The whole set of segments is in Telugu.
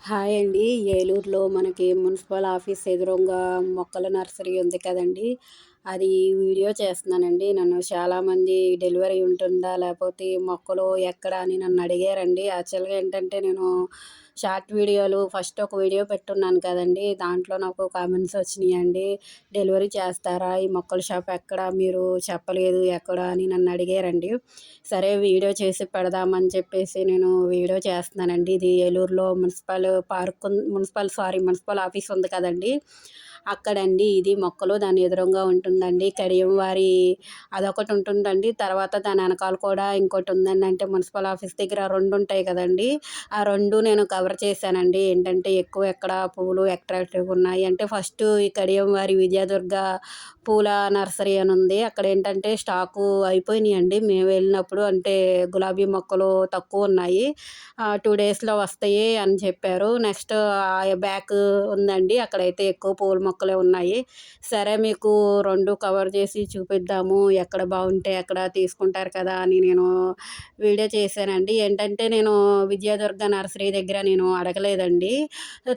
హాయ్ అండి. ఏలూరులో మనకి మున్సిపల్ ఆఫీస్ ఎదురుంగా మొక్కల నర్సరీ ఉంది కదండీ! అది వీడియో చేస్తున్నానండి. నన్ను చాలామంది డెలివరీ ఉంటుందా? లేపోతే మొక్కలు ఎక్కడ అని నన్ను అడిగారండి. యాక్చువల్‌గా ఏంటంటే నేను షార్ట్ వీడియోలు ఫస్ట్ ఒక వీడియో పెట్టున్నాను కదండీ! దాంట్లో నాకు కామెంట్స్ వచ్చినియండి. డెలివరీ చేస్తారా? ఈ మొక్కల షాప్ ఎక్కడ? మీరు చెప్పలేదు ఎక్కడ అని నన్ను అడిగారండి. సరే వీడియో చేసి పెడదామని చెప్పేసి నేను వీడియో చేస్తున్నానండి. ఇది ఏలూరులో మున్సిపల్ ఆఫీస్ ఉంది కదండీ! అక్కడండి ఇది మొక్కలు దాని ఎదురుంగా ఉంటుందండి. కడియం వారి అదొకటి ఉంటుందండి. తర్వాత దాని ఎనకాల కూడా ఇంకోటి ఉందండి. అంటే మున్సిపల్ ఆఫీస్ దగ్గర 2 ఉంటాయి కదండీ! ఆ 2 నేను కవర్ చేశానండి. ఏంటంటే ఎక్కువ ఎక్కడ పువ్వులు అట్రాక్టివ్‌గా ఉన్నాయి అంటే ఫస్ట్ ఈ కడియం వారి విజయదుర్గ పూల నర్సరీ అని ఉంది. అక్కడ ఏంటంటే స్టాకు అయిపోయినాయండి. మేము వెళ్ళినప్పుడు అంటే గులాబీ మొక్కలు తక్కువున్నాయి. 2 డేస్‌లో వస్తాయి అని చెప్పారు. నెక్స్ట్ బ్యాక్ ఉందండి. అక్కడైతే ఎక్కువ పూల మొక్కలే ఉన్నాయి. సరే మీకు 2 కవర్ చేసి చూపిద్దాము. ఎక్కడ బావుంటే అక్కడ తీసుకుంటారు కదా అని నేను వీడియో చేశానండి. ఏంటంటే నేను విజయదుర్గ నర్సరీ దగ్గర నేను అడగలేదండి.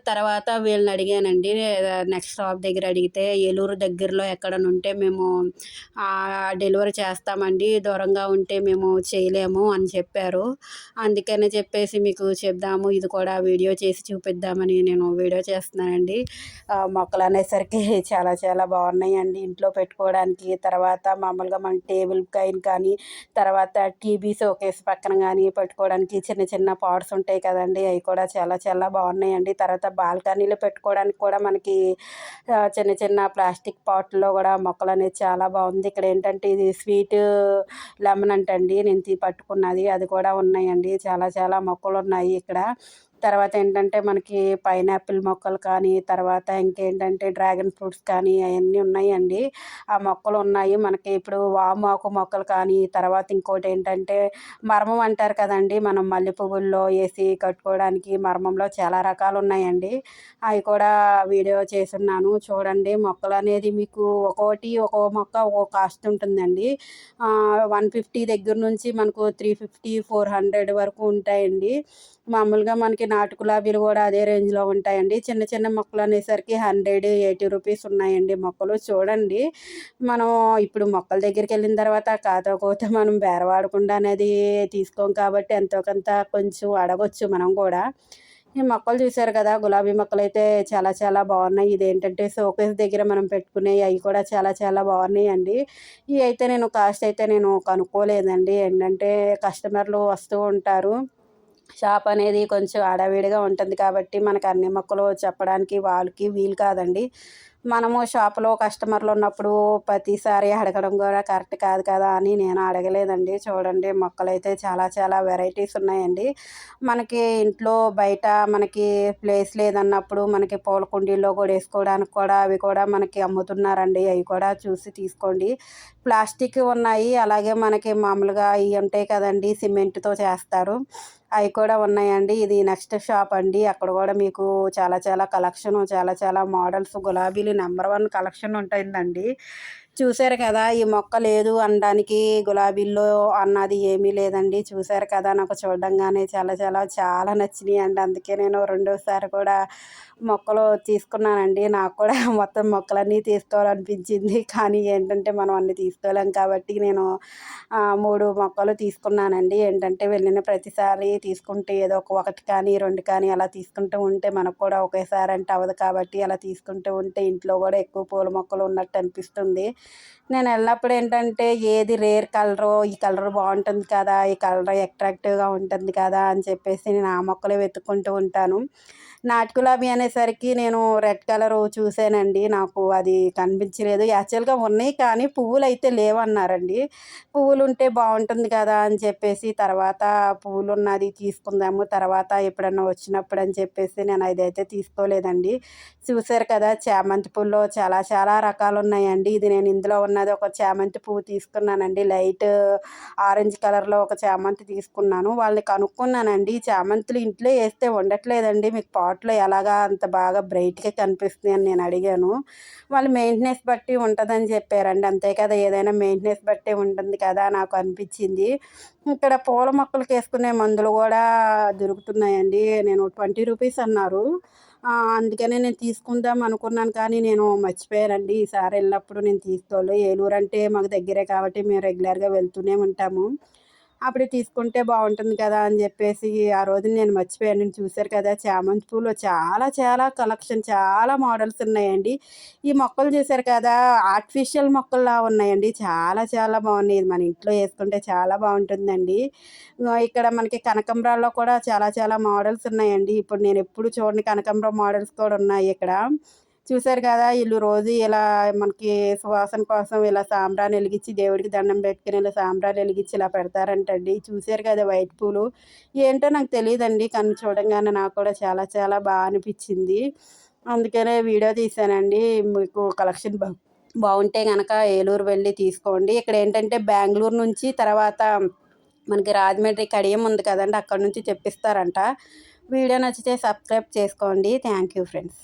తర్వాత వీళ్ళని అడిగానండి. నెక్స్ట్ షాప్ దగ్గర అడిగితే ఏలూరు దగ్గరలో ఎక్కడైనా ఉంటే మేము డెలివరీ చేస్తామండి. దూరంగా ఉంటే మేము చేయలేము అని చెప్పారు. అందుకని చెప్పేసి మీకు చెప్దాము. ఇది కూడా వీడియో చేసి చూపిద్దామని నేను వీడియో చేస్తున్నానండి. మొక్కలు అనేసరికి చాలా చాలా బాగున్నాయండి ఇంట్లో పెట్టుకోవడానికి. తర్వాత మామూలుగా మన టేబుల్ పైన కానీ, తర్వాత టీవీ షోకేస్ పక్కన కానీ పెట్టుకోవడానికి చిన్న చిన్న పాట్స్ ఉంటాయి కదండీ! అవి కూడా చాలా చాలా బాగున్నాయండి. తర్వాత బాల్కనీలో పెట్టుకోవడానికి కూడా మనకి చిన్న చిన్న ప్లాస్టిక్ పాట్‌లో కూడా మొక్కలనేది చాలా బాగుంది. ఇక్కడ ఏంటంటే ఇది స్వీట్ లెమన్ అంటండి. నేను పట్టుకున్నది అది కూడా ఉన్నాయండి. చాలా చాలా మొక్కలున్నాయి ఇక్కడ. తర్వాత ఏంటంటే మనకి పైనాపిల్ మొక్కలు కానీ, తర్వాత ఇంకేంటంటే డ్రాగన్ ఫ్రూట్స్ కానీ అయన్నీ ఉన్నాయండి. ఆ మొక్కలు ఉన్నాయి. మనకి ఇప్పుడు వామాకు మొక్కలు కానీ, తర్వాత ఇంకోటేంటంటే మర్మం అంటారు కదండీ! మనం మల్లె పువ్వుల్లో ఏసి కట్టుకోవడానికి మర్మంలో చాలా రకాలున్నాయండి. అవి కూడా వీడియో చేసున్నాను. చూడండి మొక్కలనేది మీకు ఒక్కోటి ఒక్కో మొక్క ఒక్కో కాస్ట్ ఉంటుందండి. 150 దగ్గర నుంచి మనకు 350, 400 వరకు ఉంటాయండి. మామూలుగా మనకి నాటు గులాబీలు కూడా అదే రేంజ్‌లో ఉంటాయండి. చిన్న చిన్న మొక్కలనేసరికి 100, 80 రూపీస్ ఉన్నాయండి మొక్కలు. చూడండి మనం ఇప్పుడు మొక్కల దగ్గరికెళ్ళిన తర్వాత కాతో కూతో మనం బేరమాడకుండా అనేది తీసుకోం కాబట్టి ఎంతో కొంత కొంచెం అడగొచ్చు మనం కూడా. ఈ మొక్కలు చూసారు కదా! గులాబీ మొక్కలైతే చాలా చాలా బాగున్నాయి. ఇదేంటంటే షోకేస్ దగ్గర మనం పెట్టుకునేయి అయి కూడా చాలా చాలా బాగున్నాయండి. ఇయైతే నేను కాస్ట్ అయితే నేను కనుక్కోలేదండి. ఏంటంటే కస్టమర్లు వస్తూ ఉంటారు. షాప్ అనేది కొంచెం హడావిడిగా ఉంటుంది కాబట్టి మనకు అన్ని మొక్కలు చెప్పడానికి వాళ్ళకి వీలు కాదండి. మనము షాప్‌లో కస్టమర్లు ఉన్నప్పుడు ప్రతిసారి అడగడం కూడా కరెక్ట్ కాదు కదా అని నేను అడగలేదండి. చూడండి మొక్కలైతే చాలా చాలా వెరైటీస్ ఉన్నాయండి. మనకి ఇంట్లో బయట మనకి ప్లేస్ లేదన్నప్పుడు మనకి పూల కుండీల్లో కూడా వేసుకోవడానికి కూడా అవి కూడా మనకి అమ్ముతున్నారండి. అవి కూడా చూసి తీసుకోండి. ప్లాస్టిక్ ఉన్నాయి. అలాగే మనకి మామూలుగా ఇయి ఉంటాయి కదండీ! సిమెంట్‌తో చేస్తారు. అవి కూడా ఉన్నాయండి. ఇది నెక్స్ట్ షాప్ అండి. అక్కడ కూడా మీకు చాలా చాలా కలెక్షను, చాలా చాలా మోడల్స్ గులాబీలు నంబర్ 1 కలెక్షన్ ఉంటుందండి. చూసారు కదా! ఈ మొక్క లేదు అనడానికి గులాబీల్లో అన్నది ఏమీ లేదండి. చూసారు కదా! నాకు చూడంగానే చాలా చాలా చాలా నచ్చినాయండి. అందుకే నేను రెండోసారి కూడా మొక్కలు తీసుకున్నానండి. నాకు కూడా మొత్తం మొక్కలన్నీ తీసుకోవాలనిపించింది. కానీ ఏంటంటే మనం అన్నీ తీసుకోలేం కాబట్టి నేను 3 మొక్కలు తీసుకున్నానండి. ఏంటంటే వెళ్ళిన ప్రతిసారి తీసుకుంటే ఏదో ఒకటి కానీ, 2 కానీ అలా తీసుకుంటూ ఉంటే మనకు కూడా ఒకేసారి అంటే అవ్వదు కాబట్టి అలా తీసుకుంటూ ఉంటే ఇంట్లో కూడా ఎక్కువ పూల మొక్కలు ఉన్నట్టు అనిపిస్తుంది. నేను వెళ్ళినప్పుడు ఏంటంటే ఏది రేర్ కలరో, ఈ కలర్ బాగుంటుంది కదా! ఈ కలర్ అట్రాక్టివ్‌గా ఉంటుంది కదా! అని చెప్పేసి నేను ఆ మొక్కలే వెతుక్కుంటూ ఉంటాను. నాటు గులాబీ అనేసరికి నేను రెడ్ కలరు చూసానండి. నాకు అది కనిపించలేదు. యాక్చువల్‌గా ఉన్నాయి కానీ పువ్వులైతే లేవన్నారండి. పువ్వులుంటే బావుంటుంది కదా అని చెప్పేసి తర్వాత పువ్వులున్నది తీసుకుందాము. తర్వాత ఎప్పుడన్నా వచ్చినప్పుడు అని చెప్పేసి నేను అదైతే తీసుకోలేదండి. చూసారు కదా! చామంతి పూల్లో చాలా చాలా రకాలున్నాయండి. ఇది నేను ఇందులో ఉన్నది ఒక చామంతి పువ్వు తీసుకున్నానండి. లైట్ ఆరెంజ్ కలర్‌లో ఒక చామంతి తీసుకున్నాను. వాళ్ళని కనుక్కున్నానండి. ఈ చామంతులు ఇంట్లో ఏస్తే ఉండట్లేదండి. మీకు పాట్‌లో ఎలాగా అంత బాగా బ్రైట్‌గా కనిపిస్తున్నాయి అని నేను అడిగాను. వాళ్ళు మెయింటెనెన్స్ బట్టి ఉంటదని చెప్పారండి. అంతే కదా! ఏదైనా మెయింటెనెన్స్ బట్టే ఉంటుంది కదా! నాకు అనిపించింది. ఇక్కడ పూల మొక్కలకేసుకునే మందులు గూడా దొరుకుతున్నాయండి. నేను 20 రూపీస్ అన్నారు. అందుకనే నేను తీసుకుందాం అనుకున్నాను కానీ నేను మర్చిపోయానండి. ఈసారి ఎళ్ళినప్పుడు నేను తీసుకోవాలి. ఏలూరు అంటే మాకు దగ్గరే కాబట్టి మేము రెగ్యులర్‌గా వెళ్తూనే ఉంటాము. అప్పుడు తీసుకుంటే బావుంటుంది కదా! అని జెప్పేసి ఆ రోజు నేను మర్చిపోయాను. చూసారు కదా! చామంతి పూలు చాలా చాలా కలెక్షన్ చాలా మోడల్స్ ఉన్నాయండి. ఈ మొక్కలు చూసారు కదా! ఆర్టిఫిషియల్ మొక్కల్లా ఉన్నాయండి. చాలా చాలా బాగున్నాయి. ఇది మన ఇంట్లో ఏసుకుంటే చాలా బావుంటుందండి. ఇక్కడ మనకి కనకంబరాల్లో కూడా చాలా చాలా మోడల్స్ ఉన్నాయండి. ఇప్పుడు నేనెప్పుడు చూడని కనకాంబరం మోడల్స్ కూడా ఉన్నాయి ఇక్కడ. చూసారు కదా! ఈళ్ళు రోజు ఇలా మనకి సువాసన కోసం ఇలా సాంబ్రాణి ఎలిగిచ్చి దేవుడికి దండం పెట్టుకొని ఇలా సాంబ్రాణి ఎలిగిచ్చి ఇలా పెడతారంటండి. చూసారు కదా! వైట్ పూలు. ఏంటో నాకు తెలీదండి. కానీ చూడంగానే నాకు కూడా చాలా చాలా అనిపిచ్చింది. అందుకనే వీడియో తీశానండి. మీకు కలెక్షన్ బావుంటే గనక ఏలూరు వెళ్ళి తీసుకోండి. ఇక్కడేంటంటే బెంగుళూరు నుంచి తర్వాత మనకి రాజమండ్రి కడియం ఉంది కదండీ! అక్కడి నుంచి తెప్పిస్తారంట. వీడియో నచ్చితే సబ్స్క్రైబ్ చేసుకోండి. Thank you friends.